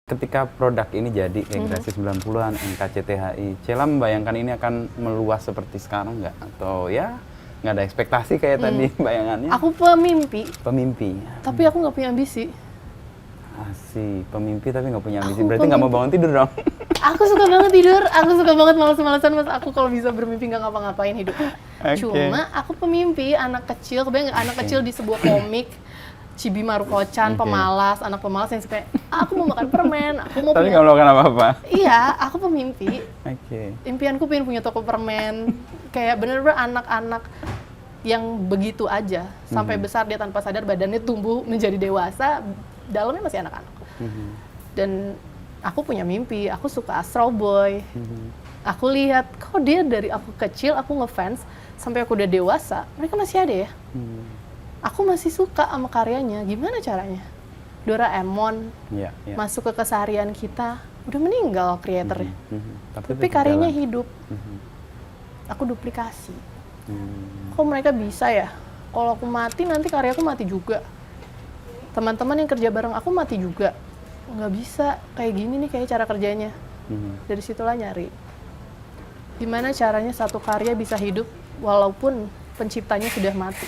Ketika produk ini jadi kayak generasi 90-an, NKCTHI, Cella membayangkan ini akan meluas seperti sekarang nggak? Atau ya nggak ada ekspektasi kayak tadi bayangannya? Aku pemimpi, Pemimpi. tapi aku nggak punya ambisi. Asik, pemimpi tapi nggak punya ambisi. Aku Berarti nggak mau bangun tidur dong? Aku suka banget tidur, aku suka banget malas-malasan mas. Aku kalau bisa bermimpi nggak ngapa-ngapain hidup. Cuma aku pemimpi, anak kecil, kebayang nggak anak kecil di sebuah komik, Chibi Maruko-chan, pemalas, anak pemalas yang suka, aku mau makan permen, aku mau Tapi punya... nggak melakukan apa-apa? Iya, aku pemimpi. Oke. Impianku pengen punya toko permen, kayak bener-bener anak-anak yang begitu aja, sampai besar dia tanpa sadar badannya tumbuh menjadi dewasa, dalamnya masih anak-anak. Dan aku punya mimpi, aku suka Astro Boy. Aku lihat, kok dia dari aku kecil, aku ngefans, sampai aku udah dewasa, mereka masih ada ya? Aku masih suka sama karyanya, gimana caranya? Doraemon, masuk ke keseharian kita, udah meninggal kreatornya. Tapi karyanya hidup. Aku duplikasi. Kok mereka bisa ya? Kalau aku mati, nanti karyaku mati juga. Teman-teman yang kerja bareng aku mati juga. Nggak bisa, kayak gini nih kayak cara kerjanya. Dari situlah nyari. Gimana caranya satu karya bisa hidup walaupun penciptanya sudah mati.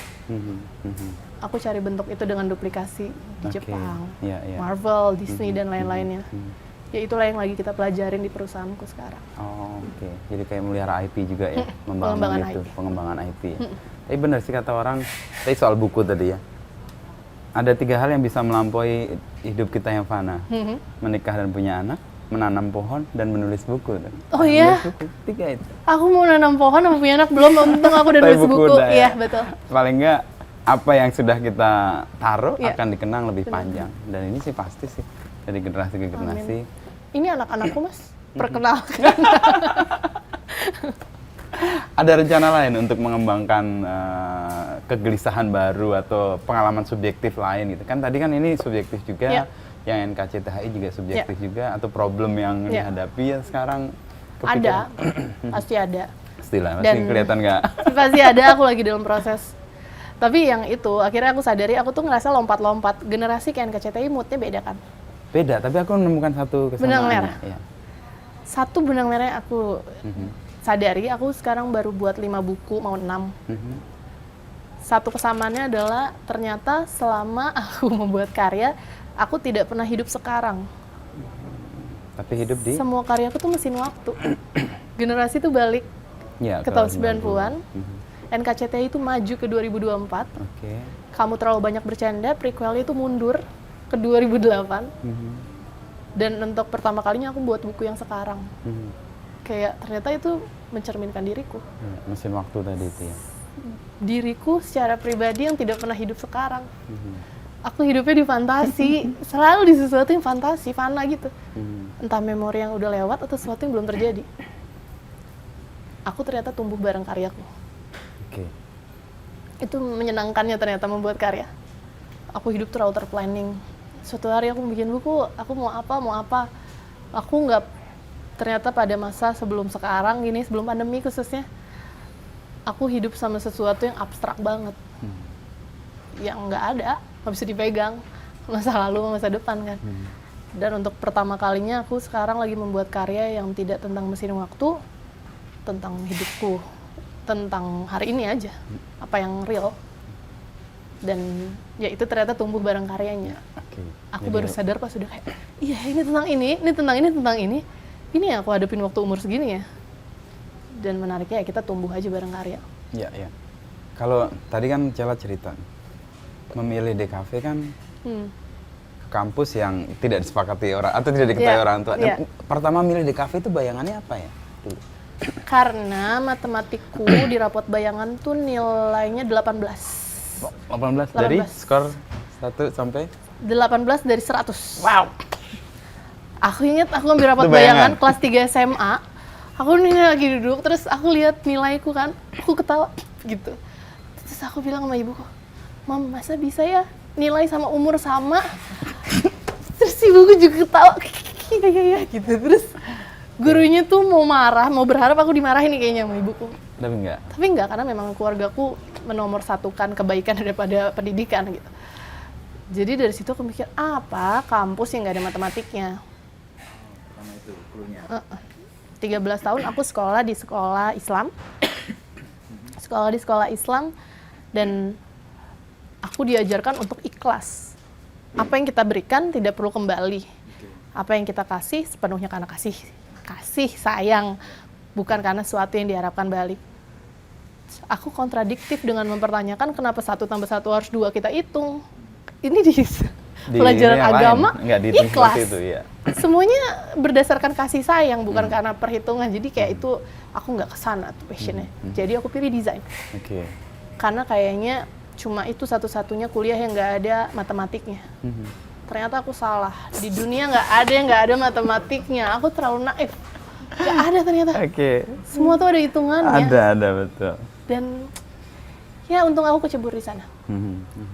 Aku cari bentuk itu dengan duplikasi di Jepang, Marvel, Disney, dan lain-lainnya. Ya itulah yang lagi kita pelajarin di perusahaanku sekarang. Oh, oke. Jadi kayak melihara IP juga ya, membangun itu, IP. pengembangan IP. Ya. Tapi benar sih kata orang, tadi soal buku tadi ya. Ada 3 hal yang bisa melampaui hidup kita yang fana. Menikah dan punya anak, menanam pohon, dan menulis buku. Oh iya? 3 itu. Aku mau nanam pohon sama punya anak, belum untung aku udah nulis buku. Iya, betul. Paling enggak, apa yang sudah kita taruh akan dikenang lebih panjang. Dan ini sih pasti sih, dari generasi ke generasi. Amin. Ini anak-anakku mas, perkenalkan. Ada rencana lain untuk mengembangkan kegelisahan baru atau pengalaman subjektif lain gitu kan? Tadi kan ini subjektif juga, yang NKCTHI juga subjektif juga, atau problem yang dihadapi ya sekarang? Ada, pasti ada. Pastilah, pasti kelihatan nggak? Pasti ada, aku lagi dalam proses. Tapi yang itu, akhirnya aku sadari aku tuh ngerasa lompat-lompat. Generasi kayak NKCTHI moodnya beda kan? Beda, tapi aku menemukan satu kesamaan. Benang merah. Ya. Satu benang merah yang aku sadari, aku sekarang baru buat 5 buku, mau 6. Satu kesamaannya adalah ternyata selama aku membuat karya, aku tidak pernah hidup sekarang. Tapi hidup di? Semua karyaku tuh mesin waktu. Generasi tuh balik ke tahun 90-an. NKCTHI itu maju ke 2024. Kamu terlalu banyak bercanda, prequelnya itu mundur ke 2008. Dan untuk pertama kalinya aku buat buku yang sekarang. Kayak ternyata itu mencerminkan diriku. Mesin waktu tadi itu ya? Diriku secara pribadi yang tidak pernah hidup sekarang. Aku hidupnya di fantasi, selalu di sesuatu yang fantasi, fana gitu. Entah memori yang udah lewat atau sesuatu yang belum terjadi. Aku ternyata tumbuh bareng karyaku. Itu menyenangkannya ternyata membuat karya. Aku hidup terlalu terplanning. Suatu hari aku bikin buku, aku mau apa. Aku nggak, ternyata pada masa sebelum sekarang gini, sebelum pandemi khususnya, aku hidup sama sesuatu yang abstrak banget. Yang nggak ada, nggak bisa dipegang. Masa lalu, masa depan kan. Dan untuk pertama kalinya aku sekarang lagi membuat karya yang tidak tentang mesin waktu, tentang hidupku, tentang hari ini aja, apa yang real. Dan ya itu ternyata tumbuh bareng karyanya. Aku baru sadar pas sudah kayak, iya ini tentang ini. Ini yang aku hadapin waktu umur segini ya. Dan menariknya ya kita tumbuh aja bareng karya. Iya. Kalau tadi kan Cella cerita, memilih DKV kan ke kampus yang tidak disepakati orang, atau tidak diketahui orang tua. Pertama milih DKV itu bayangannya apa ya dulu? Karena matematikku di rapot bayangan tuh nilainya 18. 18 dari skor 1 sampai? 18 dari 100. Wow. Aku ingat aku ambil rapot bayangan kelas 3 SMA. Aku nih lagi duduk, terus aku lihat nilaiku kan, aku ketawa gitu. Terus aku bilang sama ibuku, Mam, masa bisa ya nilai sama umur sama? Terus ibuku juga ketawa, iya gitu. Terus gurunya tuh mau marah, mau berharap aku dimarahin nih kayaknya sama ibuku. Tapi enggak, karena memang keluargaku menomorsatukan kebaikan daripada pendidikan gitu. Jadi dari situ aku mikir, apa kampus yang nggak ada matematiknya? Itu cluenya. 13 tahun aku sekolah di sekolah Islam. Sekolah di sekolah Islam, dan aku diajarkan untuk ikhlas. Apa yang kita berikan tidak perlu kembali. Apa yang kita kasih sepenuhnya karena kasih sayang, bukan karena sesuatu yang diharapkan balik. Aku kontradiktif dengan mempertanyakan kenapa 1 tambah 1 harus 2 kita hitung. Ini di pelajaran agama ikhlas. Itu, ya. Semuanya berdasarkan kasih sayang, bukan karena perhitungan. Jadi kayak itu aku nggak kesana tuh passionnya. Jadi aku pilih desain. Karena kayaknya cuma itu satu-satunya kuliah yang nggak ada matematiknya. Ternyata aku salah. Di dunia nggak ada yang nggak ada matematiknya. Aku terlalu naif. Nggak ada ternyata. Semua tuh ada hitungannya. Ada betul. Dan ya untung aku kecebur di sana.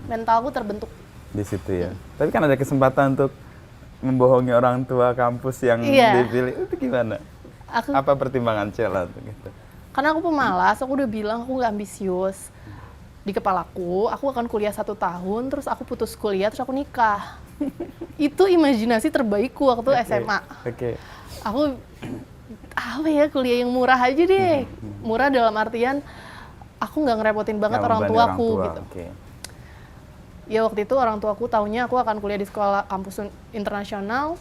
Mentalku terbentuk Di situ ya. Tapi kan ada kesempatan untuk membohongi orang tua kampus yang dipilih. Itu gimana? Apa pertimbangan Cella tuh gitu? Karena aku pemalas, aku udah bilang aku nggak ambisius. Di kepalaku, aku akan kuliah 1 tahun, terus aku putus kuliah, terus aku nikah. Itu imajinasi terbaikku waktu SMA. Aku apa ya, kuliah yang murah aja deh. Murah dalam artian aku nggak ngerepotin banget orang tuaku gitu. Ya waktu itu orang tuaku taunya aku akan kuliah di sekolah kampus internasional,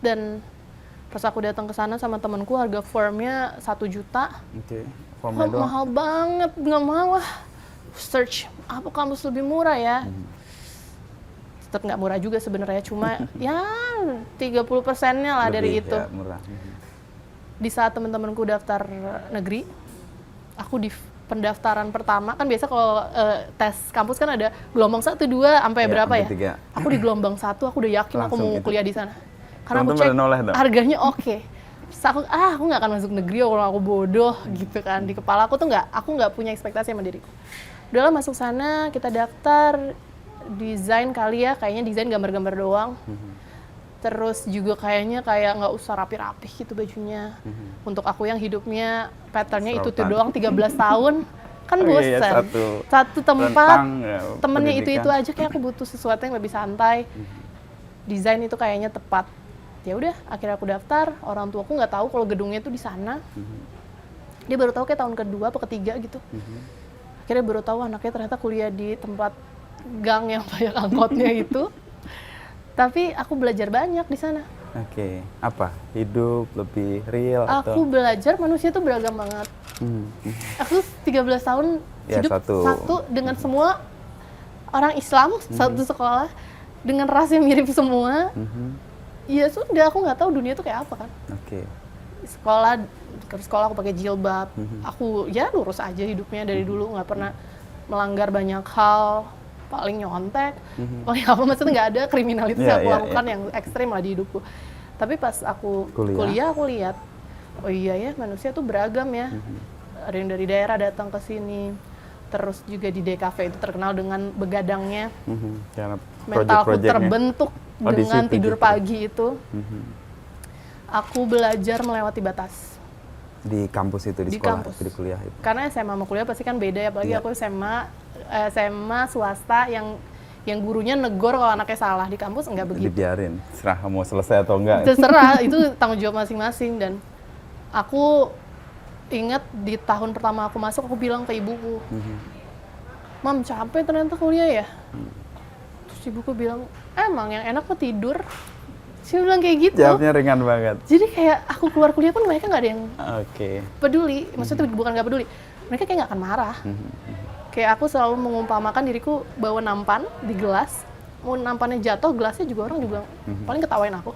dan pas aku datang ke sana sama temanku harga formnya 1 juta. Formnya doang. Mahal banget, nggak mau lah. Search apa kampus lebih murah ya. Tetap nggak murah juga sebenarnya, cuma ya 30%-nya lah lebih dari itu. Ya, murah. Di saat teman-temanku daftar negeri, aku di pendaftaran pertama, kan biasa kalau tes kampus kan ada gelombang 1, 2, sampai berapa ya? Aku di gelombang 1, aku udah yakin aku mau kuliah di sana. Karena aku cek harganya oke. Terus aku nggak akan masuk negeri kalau aku bodoh gitu kan. Di kepala aku tuh aku nggak punya ekspektasi sama diriku. Udahlah masuk sana, kita daftar desain kali ya, kayaknya desain gambar-gambar doang. Terus juga kayaknya kayak nggak usah rapi-rapi gitu bajunya. Untuk aku yang hidupnya patternnya itu doang 13 tahun, kan bosan. Satu tempat, temennya itu aja, kayak aku butuh sesuatu yang lebih santai. Desain itu kayaknya tepat. Ya udah, akhirnya aku daftar. Orang tuaku nggak tahu kalau gedungnya itu di sana. Dia baru tahu kayak tahun kedua atau ketiga gitu. Akhirnya baru tahu anaknya ternyata kuliah di tempat gang yang banyak angkotnya itu. Tapi aku belajar banyak di sana. Apa? Hidup lebih real atau? Aku belajar manusia tuh beragam banget. Aku 13 tahun hidup satu dengan semua orang Islam, satu sekolah dengan ras yang mirip semua. Ya sudah, aku nggak tahu dunia tuh kayak apa kan. Sekolah aku pakai jilbab. Aku ya lurus aja hidupnya dari dulu, nggak pernah melanggar banyak hal. Paling nyontek, paling apa, maksudnya nggak ada kriminalitas yang aku lakukan yang ekstrim lah di hidupku. Tapi pas aku kuliah aku lihat, oh iya ya, manusia tuh beragam ya. Ada yang dari daerah datang ke sini. Terus juga di DKV itu terkenal dengan begadangnya. Mentalku terbentuk dengan tidur pagi itu. Aku belajar melewati batas. Di kampus itu, di sekolah, kampus. di kuliah itu. Karena SMA sama kuliah pasti kan beda ya, apalagi aku SMA swasta yang gurunya negor kalau anaknya salah. Di kampus enggak begitu. Dibiarin, serah mau selesai atau enggak. Terserah, itu tanggung jawab masing-masing. Dan aku ingat di tahun pertama aku masuk, aku bilang ke ibuku, Mam, capek ternyata kuliah ya. Terus ibuku bilang, emang yang enak mah tidur. Saya bilang kayak gitu. Jawabnya ringan banget. Jadi kayak aku keluar kuliah pun mereka nggak ada yang peduli. Maksudnya bukan nggak peduli, mereka kayak nggak akan marah. Kayak aku selalu mengumpamakan diriku bawa nampan di gelas, mau nampannya jatuh, gelasnya juga orang juga paling ketawain aku.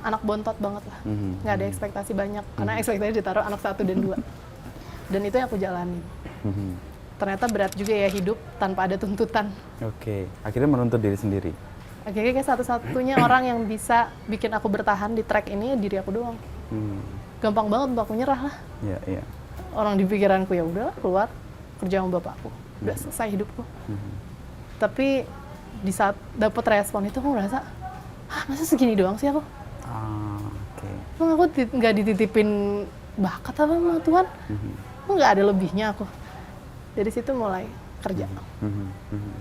Anak bontot banget lah, nggak ada ekspektasi banyak, karena ekspektasi ditaruh anak 1 dan 2. Dan itu yang aku jalani. Ternyata berat juga ya hidup tanpa ada tuntutan. Akhirnya menuntut diri sendiri. Akhirnya kayak satu-satunya orang yang bisa bikin aku bertahan di track ini diri aku doang. Gampang banget untuk aku nyerah lah. Orang di pikiranku ya udahlah, keluar kerja sama bapakku, udah selesai hidupku. Tapi di saat dapet respon itu aku ngerasa, masa segini doang sih aku? Emang aku nggak dititipin bakat apa sama Tuhan? Nggak ada lebihnya aku. Dari situ mulai kerja,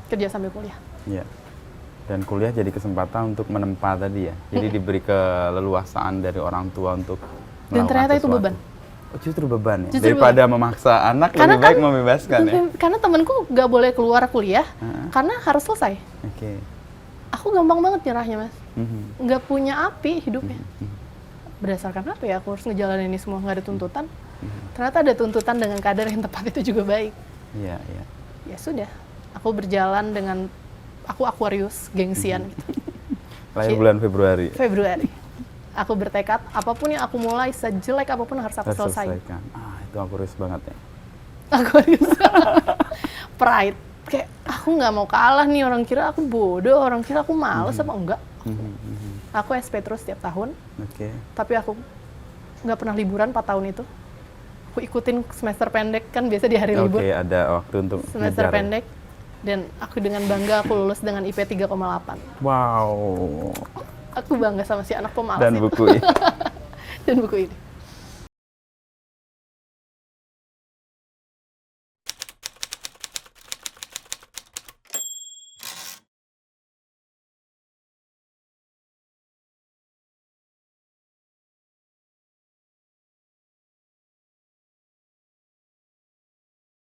kerja sambil kuliah. Dan kuliah jadi kesempatan untuk menempa tadi ya. Jadi diberi keleluasaan dari orang tua untuk Dan melakukan ternyata itu sesuatu. beban. Oh, justru beban ya. Justru Daripada memaksa anak Karena lebih baik kan- membebaskan ya. Karena temenku nggak boleh keluar kuliah karena harus selesai. Oke. Aku gampang banget nyerahnya, Mas. Mhm. Nggak punya api hidupnya. Berdasarkan apa ya? Aku harus ngejalanin ini semua, nggak ada tuntutan. Ternyata ada tuntutan dengan kadar yang tepat itu juga baik. Iya, iya. Ya sudah, aku berjalan dengan aku Aquarius, gengsian gitu. Lahir bulan Februari. Februari. Aku bertekad apapun yang aku mulai, sejelek apapun harus aku Harus selesaikan. selesaikan. Itu Aquarius banget ya. Aquarius. Pride. Kayak aku nggak mau kalah nih, orang kira aku bodoh, orang kira aku males apa enggak. Aku SP terus setiap tahun, Oke. tapi aku nggak pernah liburan 4 tahun itu. Aku ikutin semester pendek, kan biasa di hari libur. Oke, ada waktu untuk Semester ngejar ya. pendek. Dan aku dengan bangga aku lulus dengan IP 3,8. Wow. Aku bangga sama si anak pemalas Dan itu. buku ini. Dan buku ini.